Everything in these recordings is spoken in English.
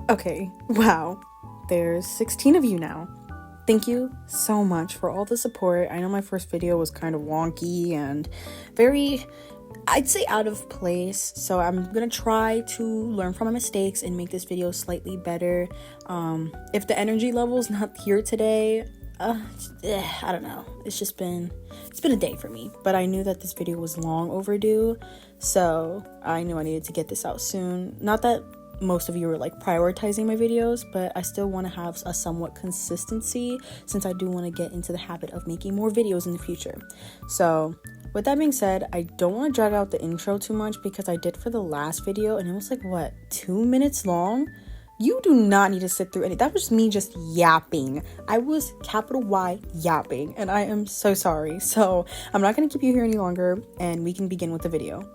Okay, wow. There's 16 of you now. Thank you so much for all the support. I know my first video was kind of wonky and very, I'd say, out of place. So I'm gonna try to learn from my mistakes and make this video slightly better. If the energy level's not here today, I don't know. It's been a day for me. But I knew that this video was long overdue, so I knew I needed to get this out soon. Not that most of you are like prioritizing my videos, but I still want to have a somewhat consistency since I do want to get into the habit of making more videos in the future. So with that being said, I don't want to drag out the intro too much because I did for the last video and it was like, what, 2 minutes long? You do not need to sit through any. That was me just yapping. I was capital Y yapping, and I am so sorry. So I'm not going to keep you here any longer, and we can begin with the video.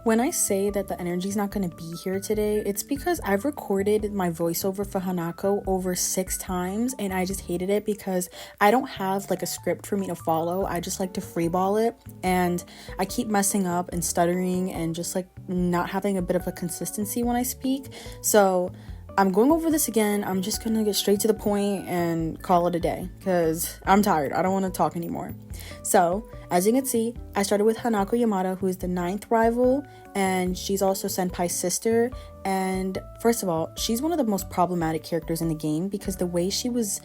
When I say that the energy's not going to be here today, it's because I've recorded my voiceover for Hanako over 6 times, and I just hated it because I don't have like a script for me to follow. I just like to freeball it, and I keep messing up and stuttering and just like not having a bit of a consistency when I speak. So I'm going over this again. I'm just gonna get straight to the point and call it a day because I'm tired. I don't want to talk anymore. So as you can see, I started with Hanako Yamada, who is the 9th rival, and she's also Senpai's sister. And first of all, she's one of the most problematic characters in the game because the way she was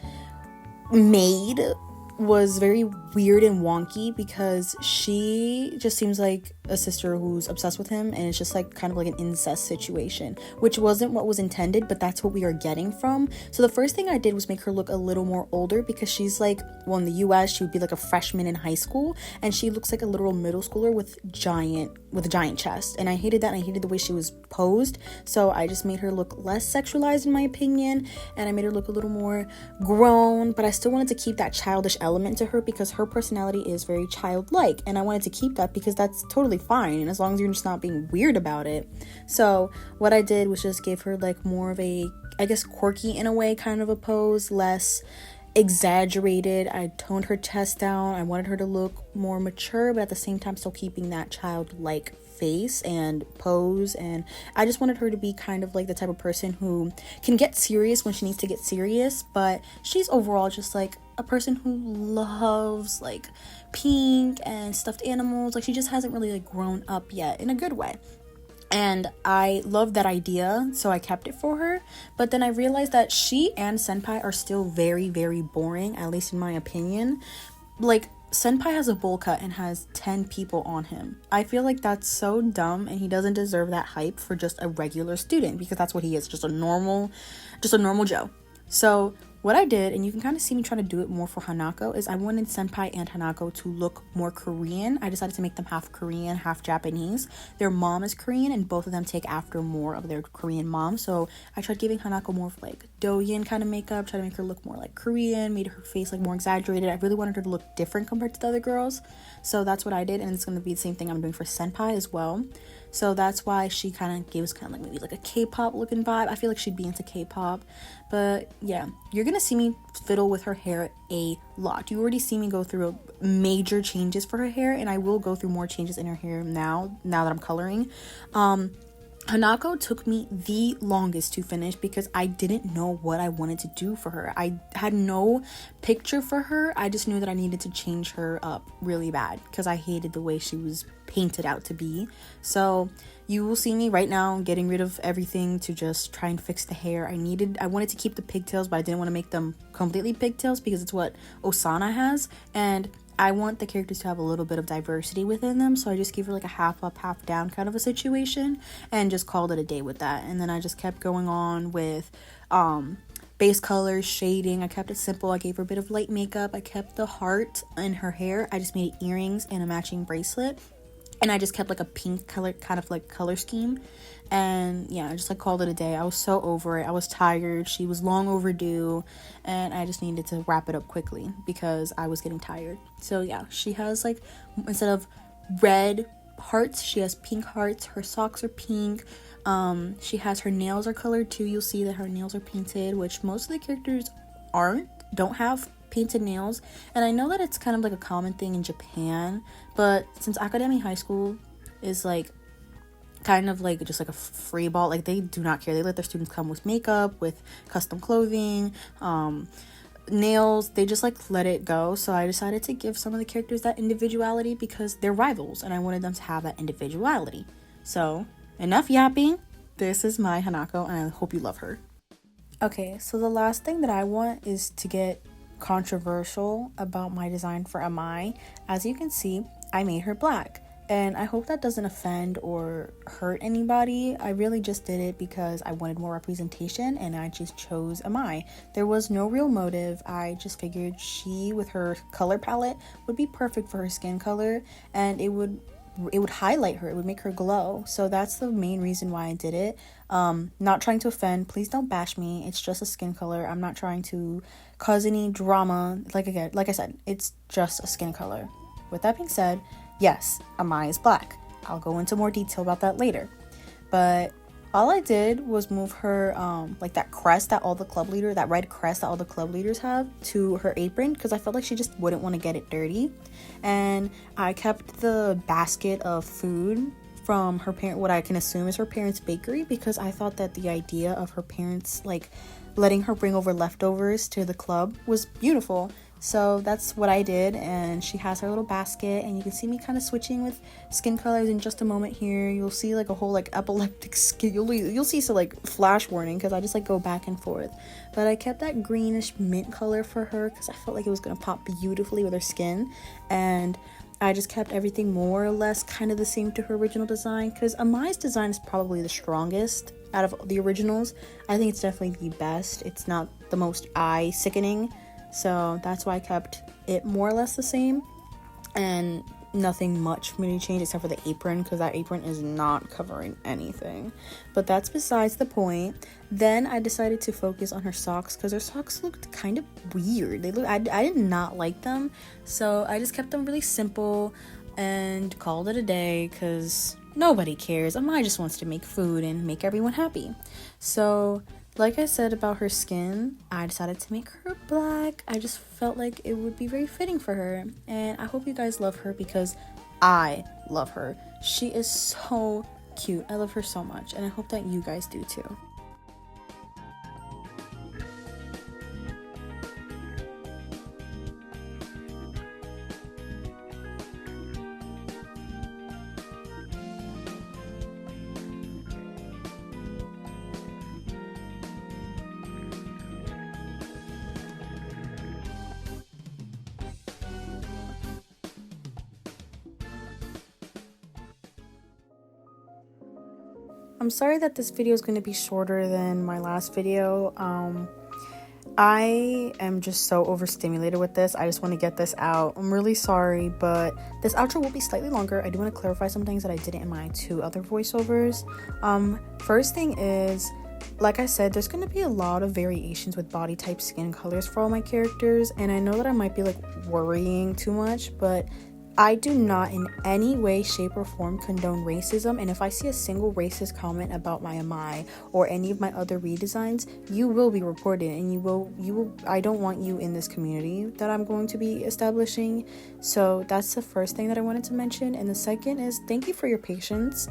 made was very weird and wonky because she just seems like a sister who's obsessed with him, and it's just like kind of like an incest situation, which wasn't what was intended, but that's what we are getting from. So the first thing I did was make her look a little more older because she's like, well, in the US she would be like a freshman in high school, and she looks like a literal middle schooler with a giant chest, and I hated that, and I hated the way she was posed. So I just made her look less sexualized in my opinion, and I made her look a little more grown, but I still wanted to keep that childish element to her because her personality is very childlike, and I wanted to keep that because that's totally fine, and as long as you're just not being weird about it. So what I did was just give her like more of a, I guess, quirky in a way kind of a pose, less exaggerated. I toned her chest down. I wanted her to look more mature, but at the same time still keeping that childlike face and pose, and I just wanted her to be kind of like the type of person who can get serious when she needs to get serious, but she's overall just like a person who loves like pink and stuffed animals. Like she just hasn't really like grown up yet in a good way. And I love that idea, so I kept it for her. But then I realized that she and Senpai are still very, very boring, at least in my opinion. Like, Senpai has a bowl cut and has 10 people on him. I feel like that's so dumb, and he doesn't deserve that hype for just a regular student, because that's what he is, just a normal Joe. So what I did, and you can kind of see me trying to do it more for Hanako, is I wanted Senpai and Hanako to look more Korean. I decided to make them half Korean, half Japanese. Their mom is Korean, and both of them take after more of their Korean mom. So I tried giving Hanako more of like Doyen kind of makeup, tried to make her look more like Korean, made her face like more exaggerated. I really wanted her to look different compared to the other girls. So that's what I did, and it's going to be the same thing I'm doing for Senpai as well. So that's why she kind of gave us kind of like maybe like a K-pop looking vibe. I feel like she'd be into K-pop. But yeah, you're going to see me fiddle with her hair a lot. You already see me go through major changes for her hair, and I will go through more changes in her hair now that I'm coloring. Hanako took me the longest to finish because I didn't know what I wanted to do for her. I had no picture for her. I just knew that I needed to change her up really bad because I hated the way she was painted out to be. So you will see me right now getting rid of everything to just try and fix the hair. I wanted to keep the pigtails, but I didn't want to make them completely pigtails because it's what Osana has, and I want the characters to have a little bit of diversity within them, so I just gave her like a half up, half down kind of a situation and just called it a day with that. And then I just kept going on with base colors, shading. I kept it simple. I gave her a bit of light makeup. I kept the heart in her hair. I just made earrings and a matching bracelet. And I just kept like a pink color, kind of like color scheme. And yeah, I just like called it a day. I was so over it. I was tired. She was long overdue. And I just needed to wrap it up quickly because I was getting tired. So yeah, she has like, instead of red hearts, she has pink hearts. Her socks are pink. She has, her nails are colored too. You'll see that her nails are painted, which most of the characters don't have painted nails. And I know that it's kind of like a common thing in Japan, but since Academy High School is like kind of like just like a free ball. Like, they do not care. They let their students come with makeup, with custom clothing, nails. They just like let it go. So I decided to give some of the characters that individuality because they're rivals and I wanted them to have that individuality. So enough yapping. This is my Hanako and I hope you love her. Okay, so the last thing that I want is to get controversial about my design for Amai. As you can see, I made her black. And I hope that doesn't offend or hurt anybody. I really just did it because I wanted more representation and I just chose Amai. There was no real motive. I just figured she, with her color palette, would be perfect for her skin color and it would highlight her. It would make her glow. So that's the main reason why I did it. Not trying to offend. Please don't bash me. It's just a skin color. I'm not trying to cause any drama. Like I said, it's just a skin color. With that being said, yes, Amai is black. I'll go into more detail about that later. But all I did was move her, like that crest that all the club leaders, that red crest that all the club leaders have, to her apron because I felt like she just wouldn't want to get it dirty. And I kept the basket of food from her parent, what I can assume is her parents' bakery, because I thought that the idea of her parents like letting her bring over leftovers to the club was beautiful. So that's what I did, and she has her little basket, and you can see me kind of switching with skin colors in just a moment here. You'll see like a whole like epileptic skin, you'll see some like flash warning because I just like go back and forth. But I kept that greenish mint color for her because I felt like it was gonna pop beautifully with her skin, and I just kept everything more or less kind of the same to her original design because Amai's design is probably the strongest out of the originals. I think it's definitely the best. It's not the most eye sickening. So that's why I kept it more or less the same and nothing much really changed except for the apron because that apron is not covering anything. But that's besides the point. Then I decided to focus on her socks because her socks looked kind of weird. I did not like them. So I just kept them really simple and called it a day because nobody cares. Amai just wants to make food and make everyone happy. So like I said about her skin, I decided to make her black. I just felt like it would be very fitting for her. And I hope you guys love her because I love her. She is so cute. I love her so much. And I hope that you guys do too. I'm sorry that this video is going to be shorter than my last video. I am just so overstimulated with this. I just want to get this out. I'm really sorry, but this outro will be slightly longer. I do want to clarify some things that I didn't in my 2 other voiceovers. First thing is, like I said, there's going to be a lot of variations with body type, skin colors for all my characters, and I know that I might be like worrying too much, but I do not in any way, shape, or form condone racism, and if I see a single racist comment about my Amai or any of my other redesigns, you will be reported, and you will. I don't want you in this community that I'm going to be establishing. So that's the first thing that I wanted to mention, and the second is thank you for your patience.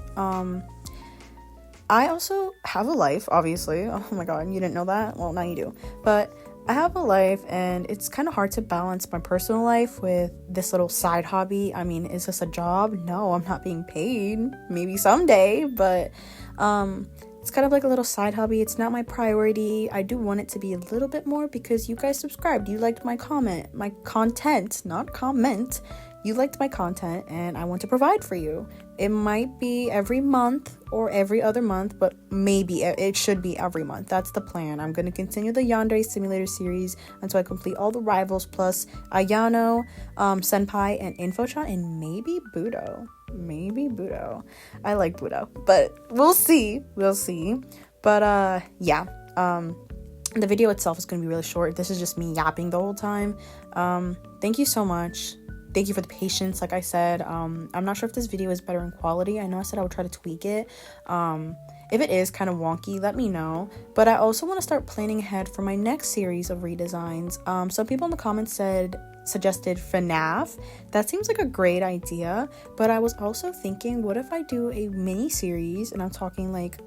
I also have a life, obviously. Oh my god, you didn't know that? Well, now you do. But I have a life, and it's kind of hard to balance my personal life with this little side hobby. I mean, is this a job? No, I'm not being paid. Maybe someday, but it's kind of like a little side hobby. It's not my priority. I do want it to be a little bit more because you guys subscribed. You liked my content, not comment. You liked my content, and I want to provide for you. It might be every month or every other month, but maybe it should be every month. That's the plan. I'm going to continue the Yandere Simulator series until I complete all the rivals, plus Ayano, Senpai, and Infochan, and maybe Budo. I like Budo, but we'll see. But yeah. The video itself is going to be really short. This is just me yapping the whole time. Thank you so much. Thank you for the patience. Like I said, I'm not sure if this video is better in quality. I know I said I would try to tweak it. If it is kind of wonky, let me know. But I also want to start planning ahead for my next series of redesigns. Some people in the comments suggested FNAF. That seems like a great idea, but I was also thinking, what if I do a mini series, and I'm talking like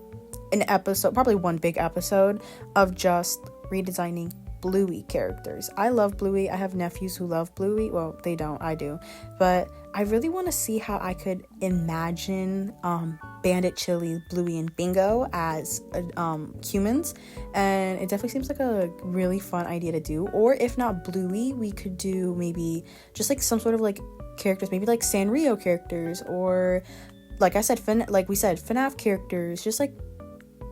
an episode, probably one big episode of just redesigning Bluey characters. I love Bluey. I have nephews who love Bluey. Well, they don't, I do. But I really want to see how I could imagine Bandit, Chili, Bluey, and Bingo as humans. And it definitely seems like a really fun idea to do. Or if not Bluey, we could do maybe just like some sort of like characters, maybe like Sanrio characters, or like I said, like we said, FNAF characters, just like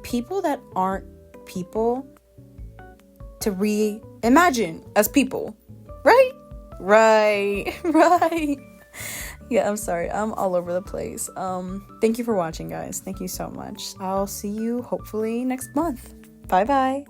people that aren't people to reimagine as people, right? Yeah, I'm sorry, I'm all over the place. Thank you for watching, guys. Thank you so much. I'll see you hopefully next month. Bye.